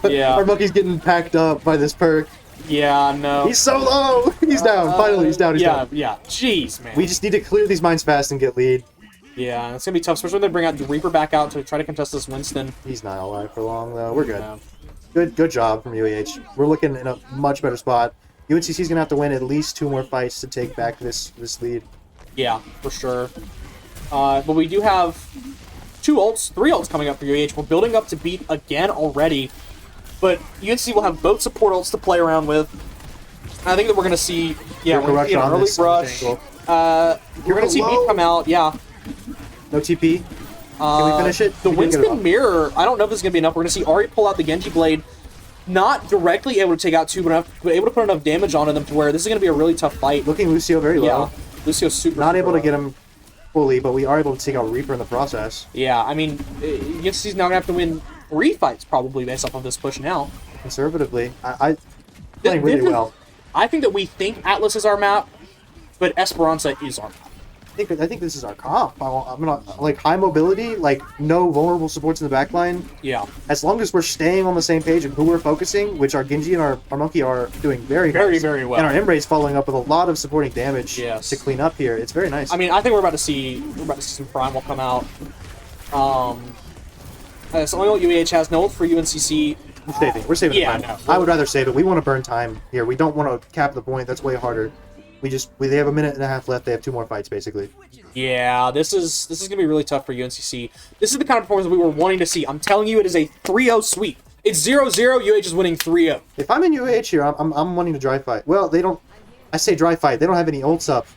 Yeah, our monkey's getting packed up by this perk. Yeah, no. He's so low! He's down. Finally, he's down. He's down. Yeah. Jeez, man. We just need to clear these mines fast and get lead. Yeah, it's going to be tough, especially when they bring out the Reaper back out to try to contest this Winston. He's not alive for long, though. We're good. Good job from UAH. We're looking in a much better spot. UNCC's going to have to win at least 2 more fights to take back this lead. Yeah, for sure. But we do have 3 ults coming up for UAH. We're building up to beat again already. But UNC will have both support ults to play around with. I think that we're going to see, an early rush. You're going to see Beat come out, No TP. Can we finish it? The Winston Mirror, I don't know if this is going to be enough. We're going to see Ari pull out the Genji Blade. Not directly able to take out 2, but able to put enough damage onto them to where this is going to be a really tough fight. Looking Lucio very low. Yeah, Lucio's super not able to get him fully, but we are able to take out Reaper in the process. Yeah, I mean, UNC's now going to have to win 3 fights probably based off of this push now. Conservatively, I playing really well. I think that we think Atlas is our map, but Esperanza is our map. I think this is our comp. I'm not like high mobility, like no vulnerable supports in the backline. Yeah. As long as we're staying on the same page of who we're focusing, which our Genji and our Monkey are doing very well. And our Emre's following up with a lot of supporting damage to clean up here. It's very nice. I mean, I think we're about to see some Primal come out. So only UAH has no ult for UNCC. We're saving the time. No. I would rather save it. We want to burn time here. We don't want to cap the point. That's way harder. They have a minute and a half left. They have 2 more fights, basically. Yeah, this is gonna be really tough for UNCC. This is the kind of performance we were wanting to see. I'm telling you, it is a 3-0 sweep. It's 0-0. UAH is winning 3-0. If I'm in UAH here, I'm wanting to dry fight. Well, they don't. I say dry fight. They don't have any ults up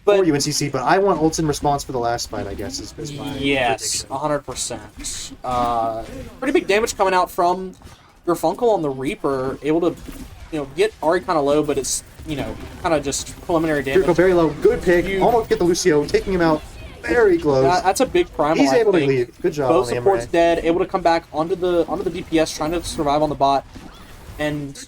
for UNCC, but I want ults in response for the last fight. I guess is my yes, 100%. Pretty big damage coming out from Garfunkel on the Reaper, able to get Ari kind of low, but it's kind of just preliminary damage. Kiriko very low, good pick, almost get the Lucio, taking him out very close. That's a big primal. He's able to leave. Good job. Both supports dead, able to come back onto the DPS, trying to survive on the bot, and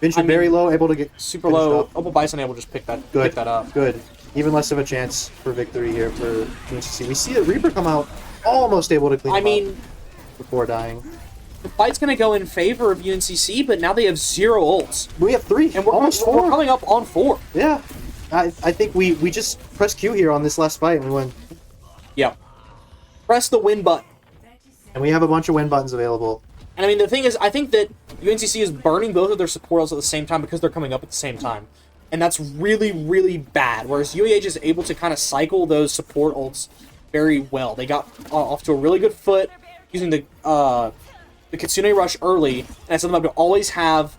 Vincent very low, able to get super finished low. off. Opal Bison able to just pick that up. Good. Even less of a chance for victory here for UNCC. We see the Reaper come out, almost able to clean him up before dying. The fight's going to go in favor of UNCC, but now they have 0 ults. We have 3, and we're almost 4. We're coming up on 4. Yeah. I think we just pressed Q here on this last fight and we win. Yep. Press the win button. And we have a bunch of win buttons available. And I mean, the thing is, I think that UNCC is burning both of their support ults at the same time because they're coming up at the same time. And that's really, really bad. Whereas UAH is able to kind of cycle those support ults very well. They got off to a really good foot using the Kitsune Rush early, and it's something to always have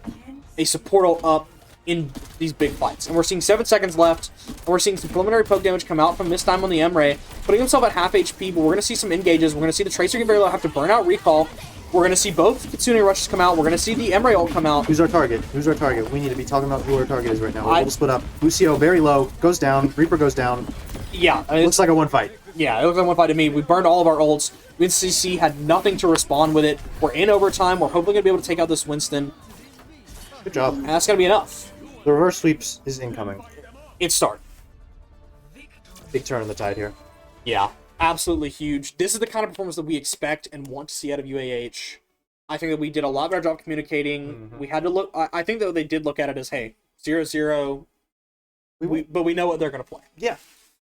a support ult up in these big fights. And we're seeing 7 seconds left, and we're seeing some preliminary poke damage come out from this time on the Emre, putting himself at half HP, but we're going to see some engages. We're going to see the Tracer get very low, have to burn out Recall. We're going to see both Kitsune Rushes come out. We're going to see the Emre ult come out. Who's our target? Who's our target? We need to be talking about who our target is right now. We're able to split up. Lucio very low, goes down. Reaper goes down. Yeah. I mean, looks like a one fight. Yeah, it looks like one fight to me. We burned all of our ults. UNCC had nothing to respond with it. We're in overtime. We're hopefully going to be able to take out this Winston. Good job. And that's going to be enough. The reverse sweeps is incoming. It's started. Big turn on the tide here. Yeah, absolutely huge. This is the kind of performance that we expect and want to see out of UAH. I think that we did a lot better job communicating. We had to look... I think that they did look at it as, hey, 0-0, but we know what they're going to play. Yeah.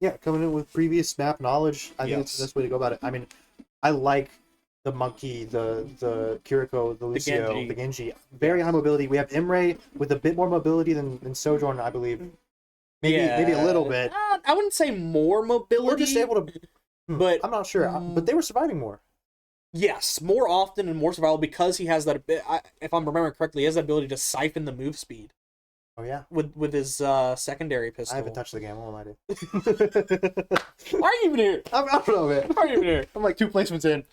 Yeah, coming in with previous map knowledge, I think that's the best way to go about it. I mean, I like the Monkey, the Kiriko, the Lucio, the Genji. Very high mobility. We have Imre with a bit more mobility than Sojourn, I believe. Maybe a little bit. I wouldn't say more mobility. We're just able to... But I'm not sure. But they were surviving more. Yes, more often and more survival because he has that... if I'm remembering correctly, he has that ability to siphon the move speed. Oh, yeah? With his secondary pistol. I haven't touched the game. What am I doing? Why are you even here? I don't know, man. Why are you even here? I'm like 2 placements in.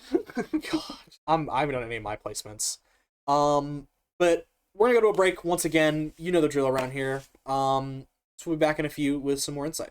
God, I haven't done any of my placements. But we're going to go to a break once again. You know the drill around here. So we'll be back in a few with some more insight.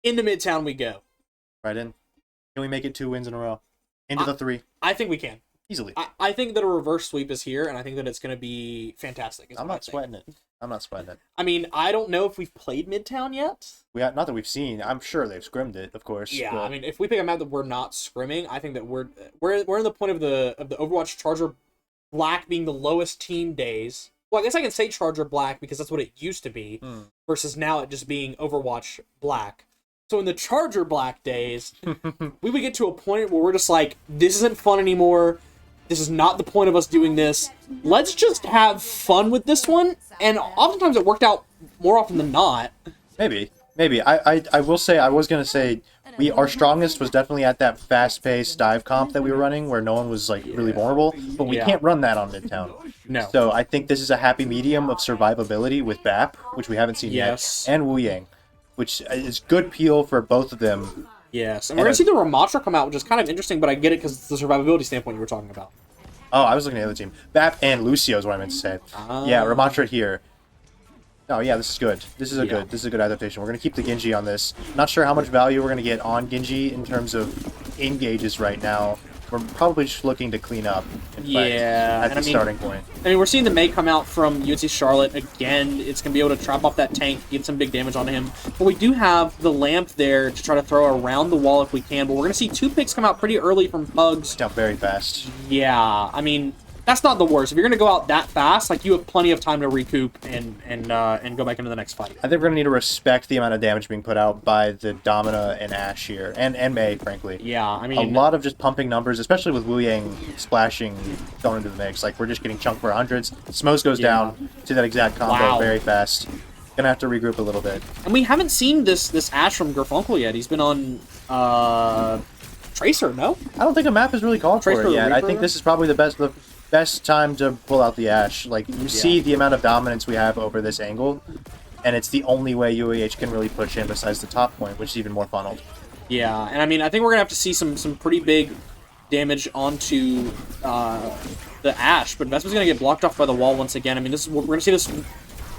into Midtown we go. Right in. Can we make it 2 wins in a row? Into the 3? I think we can. Easily. I think that a reverse sweep is here, and I think that it's going to be fantastic. I'm not sweating it. I mean, I don't know if we've played Midtown yet. Not that we've seen. I'm sure they've scrimmed it, of course. Yeah, but... I mean, if we pick a map that we're not scrimming, I think that we're in the point of the Overwatch Charger Black being the lowest team days. Well, I guess I can say Charger Black because that's what it used to be, versus now it just being Overwatch Black. So in the Charger Black days, we would get to a point where we're just like, this isn't fun anymore. This is not the point of us doing this. Let's just have fun with this one. And oftentimes it worked out more often than not. Maybe. I will say, I was going to say, our strongest was definitely at that fast-paced dive comp that we were running, where no one was like really vulnerable, but we can't run that on Midtown. No. So I think this is a happy medium of survivability with BAP, which we haven't seen yet, and Wu Yang, which is good peel for both of them. Yes, and we're going to see the Ramatra come out, which is kind of interesting, but I get it because it's the survivability standpoint you were talking about. Oh, I was looking at the other team. BAP and Lucio is what I meant to say. Yeah, Ramatra here. Oh yeah, this is good. This is a good adaptation. We're gonna keep the Genji on this. Not sure how much value we're gonna get on Genji in terms of engages right now. We're probably just looking to clean up. At the starting point. I mean, we're seeing the Mei come out from UNC Charlotte again. It's gonna be able to trap off that tank, get some big damage onto him. But we do have the lamp there to try to throw around the wall if we can. But we're gonna see 2 picks come out pretty early from Pugs. Down very fast. Yeah, I mean, that's not the worst. If you're going to go out that fast, like, you have plenty of time to recoup and go back into the next fight. I think we're going to need to respect the amount of damage being put out by the Domina and Ashe here. And Mei, frankly. Yeah, I mean... A lot of just pumping numbers, especially with Wu Yang splashing going into the mix. Like, we're just getting chunked for hundreds. Smose goes down to that exact combo very fast. Gonna have to regroup a little bit. And we haven't seen this Ashe from Garfunkel yet. He's been on... Tracer, no? I don't think a map is really called for it yet. I think this is probably the best time to pull out the Ashe. Like, you see the amount of dominance we have over this angle, and it's the only way UAH can really push in besides the top point, which is even more funneled. Yeah, and I mean, I think we're gonna have to see some pretty big damage onto the Ashe, but Vespa's gonna get blocked off by the wall once again. I mean, we're gonna see this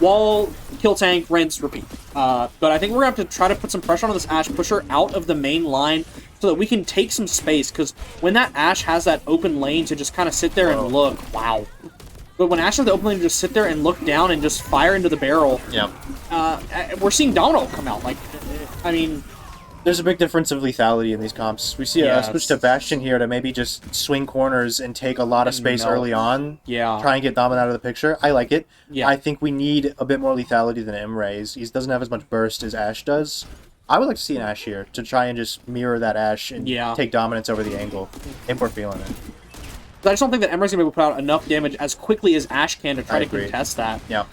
wall, kill tank, rinse, repeat. But I think we're gonna have to try to put some pressure on this Ashe, push her out of the main line, so that we can take some space, because when that Ashe has that open lane to just kind of sit there and look, wow. But when Ashe has the open lane to just sit there and look down and just fire into the barrel, we're seeing Domino come out. Like, I mean... There's a big difference of lethality in these comps. We see a switch to Bastion here to maybe just swing corners and take a lot of space early on. Yeah. Try and get Domino out of the picture. I like it. Yeah. I think we need a bit more lethality than Emre. He doesn't have as much burst as Ashe does. I would like to see an Ashe here to try and just mirror that Ashe and take dominance over the angle if we're feeling it. But I just don't think that Emre's going to be able to put out enough damage as quickly as Ashe can to try to contest that. Yeah.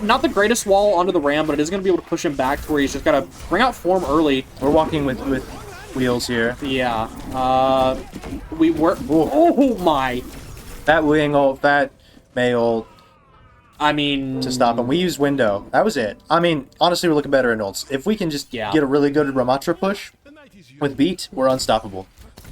Not the greatest wall onto the ram, but it is going to be able to push him back to where he's just got to bring out form early. We're walking with wheels here. Yeah. We were... Oh, my. That wing ult, that Mei ult. I mean... To stop him. We used window. That was it. I mean, honestly, we're looking better in ults. If we can just get a really good Ramatra push with beat, we're unstoppable.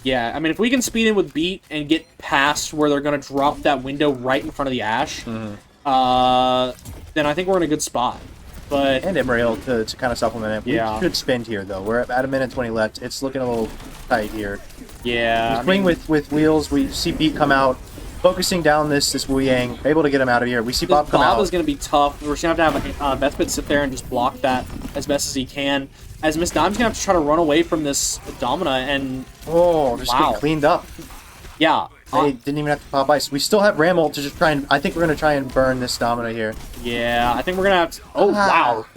Yeah, I mean, if we can speed in with beat and get past where they're going to drop that window right in front of the Ashe, then I think we're in a good spot. But and Emerald to kind of supplement it. We should spend here, though. We're at a minute 20 left. It's looking a little tight here. Yeah. We're playing with wheels. We see beat come out. Focusing down this Wu Yang, able to get him out of here. We see Bob come out. Bob is going to be tough. We're going to have Vespit sit there and just block that as best as he can. As Miss Dime's going to have to try to run away from this Domina and... Oh, just getting cleaned up. Yeah. They didn't even have to pop ice. We still have Ram ult to just try and... I think we're going to try and burn this Domina here. Yeah, I think we're going to have to... Oh, wow.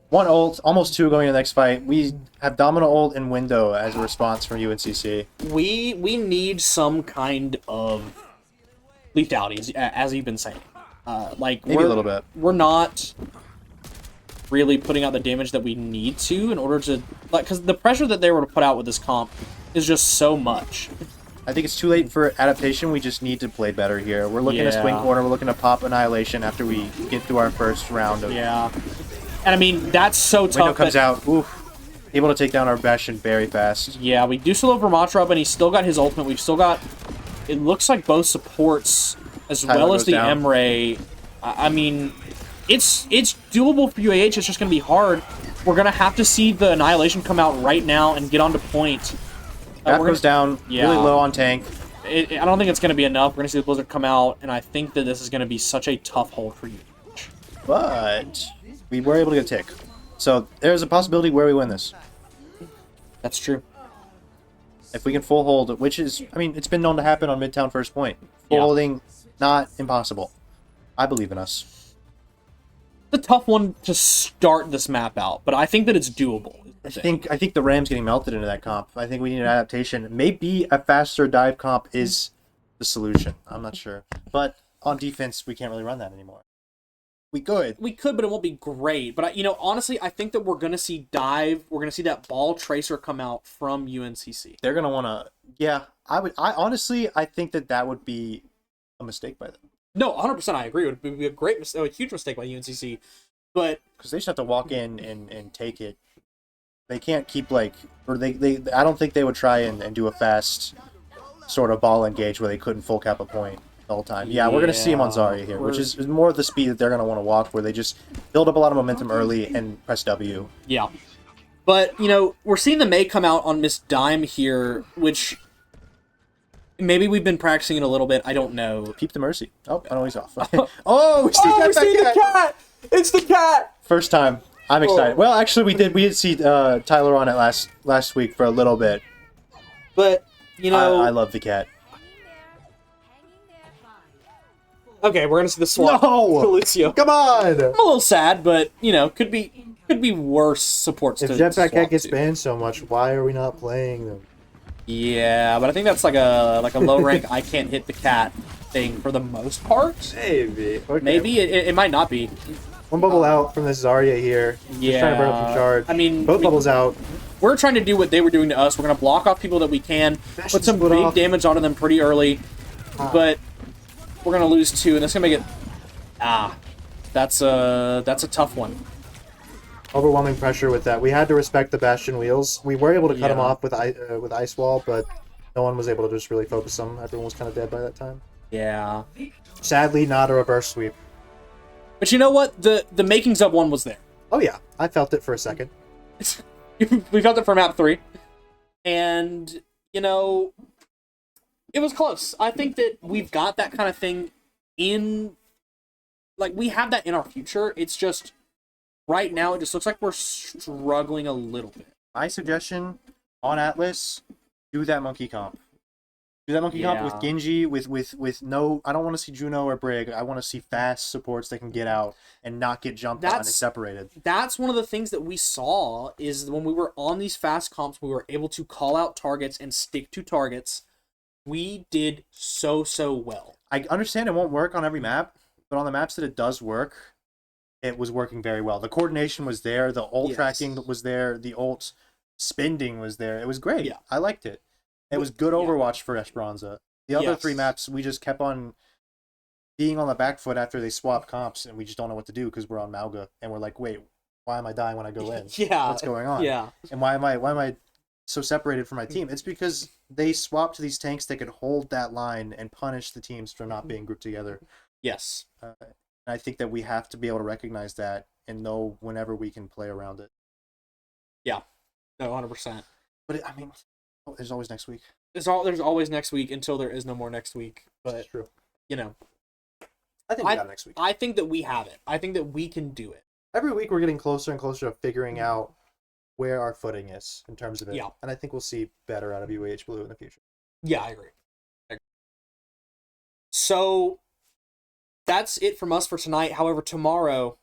One ult, almost 2 going to the next fight. We have Domino ult and window as a response from UNCC. We need some kind of lethality, as you've been saying. Like maybe a little bit. We're not really putting out the damage that we need to in order to... like, because the pressure that they were to put out with this comp is just so much. I think it's too late for adaptation. We just need to play better here. We're looking to swing corner. We're looking to pop Annihilation after we get through our first round of... Yeah. And I mean, that's so tough. Window comes out. Oof. Able to take down our Bastion very fast. Yeah, we do still have Ramatra up, and he's still got his ultimate. We've still got... It looks like both supports, as well as the Emre. I mean, it's doable for UAH. It's just going to be hard. we're going to have to see the Annihilation come out right now and get onto point. That goes down really low on tank. I don't think it's going to be enough. We're going to see the Blizzard come out, and I think that this is going to be such a tough hold for you. But we were able to get a tick. So there's a possibility where we win this. That's true. If we can full hold, which is, I mean, it's been known to happen on Midtown first point. Full holding, not impossible. I believe in us. It's a tough one to start this map out, but I think that it's doable. I think the Rams getting melted into that comp. I think we need an adaptation. Maybe a faster dive comp is the solution. I'm not sure. But on defense, we can't really run that anymore. We could, but it won't be great. But honestly, I think that we're gonna see dive. We're gonna see that ball tracer come out from UNCC. They're gonna want to. Yeah, I think that would be a mistake by them. No, 100%. I agree. It would be a huge mistake by UNCC. But because they just have to walk in and take it. They can't keep I don't think they would try and do a fast sort of ball engage where they couldn't full cap a point the whole time. Yeah, we're going to see him on Zarya here, which is more of the speed that they're going to want to walk, where they just build up a lot of momentum early and press W. Yeah. But, we're seeing the Mei come out on Miss Dime here, which maybe we've been practicing it a little bit. I don't know. Keep the Mercy. Oh, I know he's off. We see the cat! It's the cat! First time. I'm excited. Well, actually, we did see Tyler on it last week for a little bit. But, I love the cat. Okay, we're gonna see the swap. No! To Lucio. Come on! I'm a little sad, but could be worse supports. If Jetpack Cat gets banned so much, why are we not playing them? Yeah, but I think that's like a low rank I can't hit the cat thing for the most part. Maybe. Okay. Maybe it might not be. One bubble out from this Zarya here. Yeah. Just trying to burn up some charge. I mean, both bubbles out. We're trying to do what they were doing to us. We're gonna block off people that we can, put some big damage onto them pretty early, but we're gonna lose two, and that's gonna make it. That's a tough one. Overwhelming pressure with that. We had to respect the Bastion wheels. We were able to cut them off with Ice Wall, but no one was able to just really focus them. Everyone was kind of dead by that time. Yeah. Sadly, not a reverse sweep. But you know what? The makings of one was there. Oh yeah, I felt it for a second. We felt it for map 3. And, it was close. I think that we've got that kind of thing in... we have that in our future. It's just, right now, it just looks like we're struggling a little bit. My suggestion, on Atlas, do that monkey comp. Do that monkey comp with Genji, with no... I don't want to see Juno or Brig. I want to see fast supports that can get out and not get jumped on and separated. That's one of the things that we saw, is when we were on these fast comps, we were able to call out targets and stick to targets. We did so well. I understand it won't work on every map, but on the maps that it does work, it was working very well. The coordination was there, the ult tracking was there, the ult spending was there. It was great. Yeah. I liked it. It was good Overwatch for Esperanza. The other 3 maps, we just kept on being on the back foot after they swap comps, and we just don't know what to do because we're on Malga, and we're like, wait, why am I dying when I go in? What's going on? Yeah. And why am I so separated from my team? It's because they swapped to these tanks that could hold that line and punish the teams for not being grouped together. Yes. And I think that we have to be able to recognize that and know whenever we can play around it. Yeah. No, 100%. But there's always next week. There's always next week until there is no more next week. But that's true. I think we got it next week. I think that we have it. I think that we can do it. Every week we're getting closer and closer to figuring out where our footing is in terms of it. Yeah. And I think we'll see better out of UAH Blue in the future. Yeah, I agree. So that's it from us for tonight. However, tomorrow,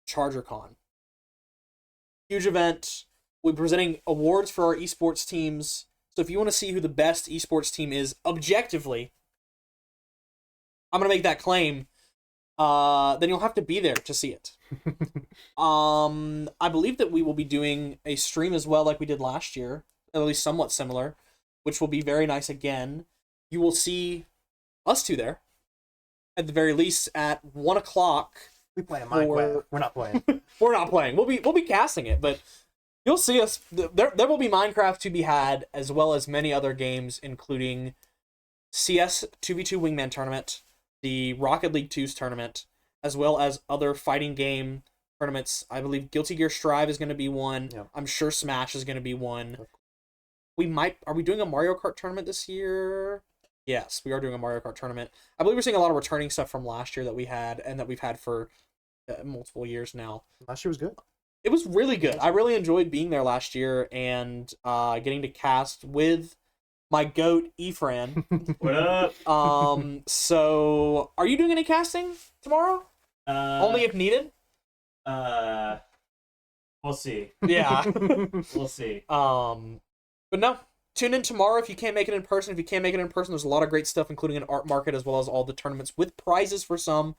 ChargerCon. Huge event. We'll be presenting awards for our esports teams. So if you want to see who the best esports team is objectively, I'm going to make that claim, then you'll have to be there to see it. I believe that we will be doing a stream as well like we did last year, at least somewhat similar, which will be very nice again. You will see us two there, at the very least, at 1 o'clock. We play a Minecraft. We're not playing. We're not playing. We'll be casting it, but you'll see us. There will be Minecraft to be had, as well as many other games, including CS 2v2 Wingman Tournament, the Rocket League 2's tournament, as well as other fighting game tournaments. I believe Guilty Gear Strive is going to be one. Yeah. I'm sure Smash is going to be one. Are we doing a Mario Kart tournament this year? Yes, we are doing a Mario Kart tournament. I believe we're seeing a lot of returning stuff from last year that we had and that we've had for multiple years now. Last year was good. It was really good. I really enjoyed being there last year and getting to cast with my goat, EFRVN. What up? So, are you doing any casting tomorrow? Only if needed? We'll see. Yeah. We'll see. But no, tune in tomorrow if you can't make it in person. If you can't make it in person, there's a lot of great stuff, including an art market as well as all the tournaments with prizes for some.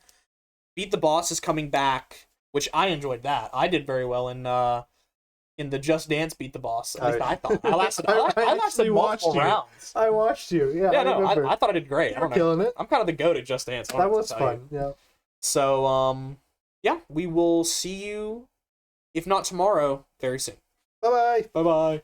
Beat the Boss is coming back, which I enjoyed that. I did very well in the Just Dance Beat the Boss. At least I thought. I lasted multiple rounds. I watched you. Yeah, Yeah, no, I thought I did great. I don't know. Killing it. I'm kind of the goat at Just Dance. That was fun. Yeah. So, yeah, we will see you, if not tomorrow, very soon. Bye bye. Bye-bye.